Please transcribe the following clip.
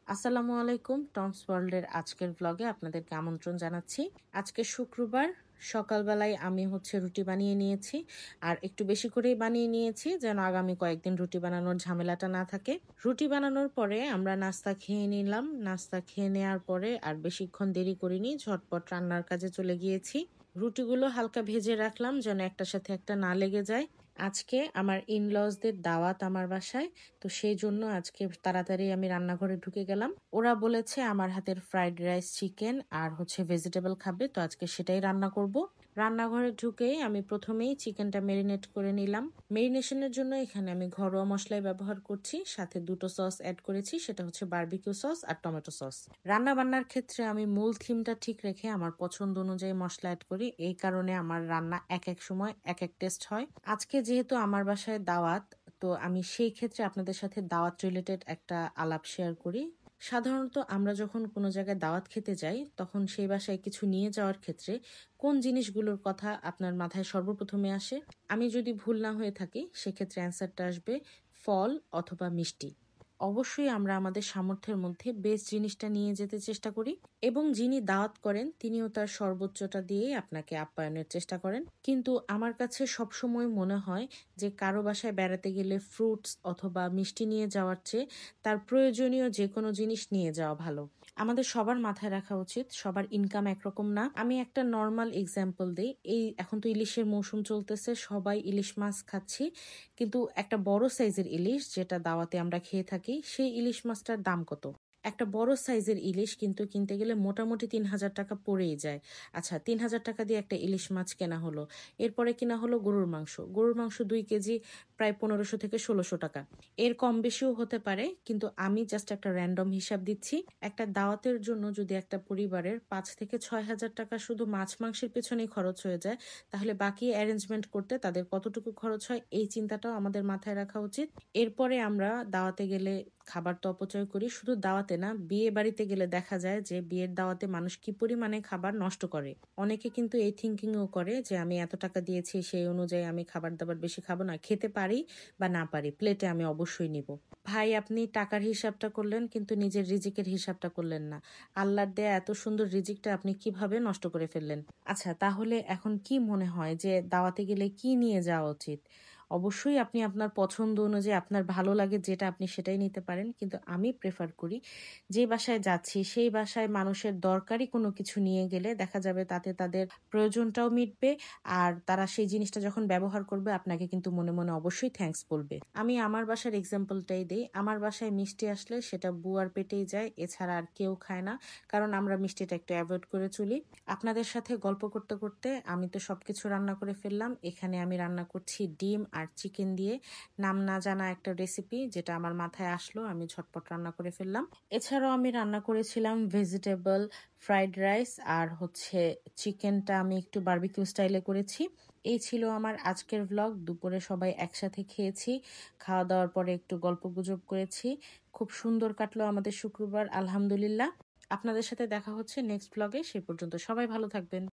আসসালামু আলাইকুম। টমস ওয়ার্ল্ডের আজকের ব্লগে আপনাদেরকে আমন্ত্রণ জানাচ্ছি। আজকে শুক্রবার সকালবেলায় আমি রুটি বানিয়ে নিয়েছি, আর একটু বেশি করেই বানিয়ে নিয়েছি যেন আগামী কয়েকদিন রুটি বানানোর ঝামেলাটা না থাকে। রুটি বানানোর পরে আমরা নাস্তা খেয়ে নিলাম। নাস্তা খেয়ে নেওয়ার পরে আর বেশিক্ষণ দেরি করিনি, ঝটপট রান্নার কাজে চলে গিয়েছি। রুটিগুলো হালকা ভেজে রাখলাম যেন একটার সাথে একটা না লেগে যায়। আজকে আমার ইনলজদের দাওয়াত আমার বাসায়, তো সেই জন্য আজকে তাড়াতাড়ি আমি রান্নাঘরে ঢুকে গেলাম। ওরা বলেছে আমার হাতের ফ্রাইড রাইস, চিকেন আর ভেজিটেবল খাবে, তো আজকে সেটাই রান্না করব। রান্নাঘরে ঢুকেই আমি প্রথমেই চিকেনটা মেরিনেট করে নিলাম। মেরিনেশনের জন্য এখানে আমি ঘরোয়া মশলাই ব্যবহার করছি, সাথে দুটো সস অ্যাড করেছি, সেটা হচ্ছে বারবিকিউ সস আর টমেটো সস। রান্না বান্নার ক্ষেত্রে আমি মূল থিমটা ঠিক রেখে আমার পছন্দ অনুযায়ী মশলা অ্যাড করি, এই কারণে আমার রান্না এক এক সময় এক এক টেস্ট হয়। আজকে যেহেতু আমার বাসায় দাওয়াত, তো আমি সেই ক্ষেত্রে আপনাদের সাথে দাওয়াত রিলেটেড একটা আলাপ শেয়ার করি। সাধারণত আমরা যখন কোনো জায়গায় দাওয়াত খেতে যাই, তখন সেই বাসায় কিছু নিয়ে যাওয়ার ক্ষেত্রে কোন জিনিসগুলোর কথা আপনার মাথায় সর্বপ্রথমে আসে? আমি যদি ভুল না হয়ে থাকি, সেক্ষেত্রে অ্যান্সারটা আসবে ফল অথবা মিষ্টি। অবশ্যই আমরা আমাদের সামর্থ্যের মধ্যে বেস্ট জিনিসটা নিয়ে যেতে চেষ্টা করি, এবং যিনি দাওয়াত করেন তিনিও তার সর্বোচ্চটা দিয়েই আপনাকে আপ্যায়নের চেষ্টা করেন। কিন্তু আমার কাছে সবসময় মনে হয় যে কারো বাসায় বেড়াতে গেলে ফ্রুটস অথবা মিষ্টি নিয়ে যাওয়ার চেয়ে তার প্রয়োজনীয় যে কোনো জিনিস নিয়ে যাওয়া ভালো। আমাদের সবার মাথায় রাখা উচিত সবার ইনকাম একরকম না। আমি একটা নর্মাল এক্সাম্পল দিই। এখন তো ইলিশের মৌসুম চলতেছে, সবাই ইলিশ মাছ খাচ্ছি, কিন্তু একটা বড় সাইজের ইলিশ যেটা দাওয়াতে আমরা খেয়ে থাকি, সেই ইলিশ মাছটার দাম কত? একটা বড় সাইজের ইলিশ কিন্তু কিনতে গেলে মোটামুটি ৩,০০০ টাকা পড়েই যায়। আচ্ছা, ৩,০০০ টাকা দিয়ে একটা ইলিশ মাছ কেনা হলো। এরপরে কিনা হলো গরুর মাংস। গরুর মাংস 2 কেজি প্রায় ১৫০০ থেকে ১৬০০ টাকা। এর কম বেশিও হতে পারে, কিন্তু আমি জাস্ট একটা র্যান্ডম হিসাব দিচ্ছি। একটা দাওয়াতের জন্য যদি একটা পরিবারের ৫ থেকে ৬ হাজার টাকা শুধু মাছ মাংসের পেছনেই খরচ হয়ে যায়, তাহলে বাকি অ্যারেঞ্জমেন্ট করতে তাদের কতটুকু খরচ হয়, এই চিন্তাটাও আমাদের মাথায় রাখা উচিত। এরপরে আমরা দাওয়াতে গেলে খাবার তো অপচয় করি। শুধু দাওয়াতে না, বিয়ে বাড়িতে গেলে দেখা যায় যে বিয়ের দাওয়াতে মানুষ কি পরিমাণে খাবার নষ্ট করে। অনেকে কিন্তু এই থিঙ্কিংও করে যে আমি এত টাকা দিয়েছি, সেই অনুযায়ী আমি খাবার দাবার বেশি খাবো না, খেতে পারি বা না পারি, প্লেটে আমি অবশ্যই নিব। ভাই, আপনি টাকার হিসাবটা করলেন কিন্তু নিজের রিজিকের হিসাবটা করলেন না। আল্লাহর দেয়া এত সুন্দর রিজিকটা আপনি কিভাবে নষ্ট করে ফেললেন? আচ্ছা, তাহলে এখন কি মনে হয় যে দাওয়াতে গেলে কি নিয়ে যাওয়া উচিত? অবশ্যই আপনি আপনার পছন্দ অনুযায়ী আপনার ভালো লাগে যেটা, আপনি সেটাই নিতে পারেন, কিন্তু আমি প্রেফার করি যে বাসায় যাচ্ছি সেই বাসায় মানুষের দরকারি কোনো কিছু নিয়ে গেলে দেখা যাবে তাতে তাদের প্রয়োজনটাও মিটবে, আর তারা সেই জিনিসটা যখন ব্যবহার করবে আপনাকে কিন্তু মনে মনে অবশ্যই থ্যাঙ্কস বলবে। আমি আমার বাসার এক্সাম্পলটাই দিই। আমার বাসায় মিষ্টি আসলে সেটা বুয়ার পেটেই যায়, এছাড়া আর কেউ খায় না, কারণ আমরা মিষ্টিটা একটু অ্যাভয়েড করে চলি। আপনাদের সাথে গল্প করতে করতে আমি তো সবকিছু রান্না করে ফেললাম। এখানে আমি রান্না করছি ডিম আর চিকেন দিয়ে, নাম না জানা একটা রেসিপি, যেটা আমার মাথায় আসলো আমি ঝটপট রান্না করে ফেললাম। এছাড়াও আমি রান্না করেছিলাম ভেজিটেবল ফ্রাইড রাইস, আর চিকেনটা আমি একটু বারবিকিউ স্টাইলে করেছি। এই ছিল আমার আজকের ভ্লগ। দুপুরে সবাই একসাথে খেয়েছি, খাওয়া দাওয়ার পরে একটু গল্প গুজব করেছি। খুব সুন্দর কাটলো আমাদের শুক্রবার, আলহামদুলিল্লাহ। আপনাদের সাথে দেখা হচ্ছে নেক্সট ভ্লগে। সে পর্যন্ত সবাই ভালো থাকবেন।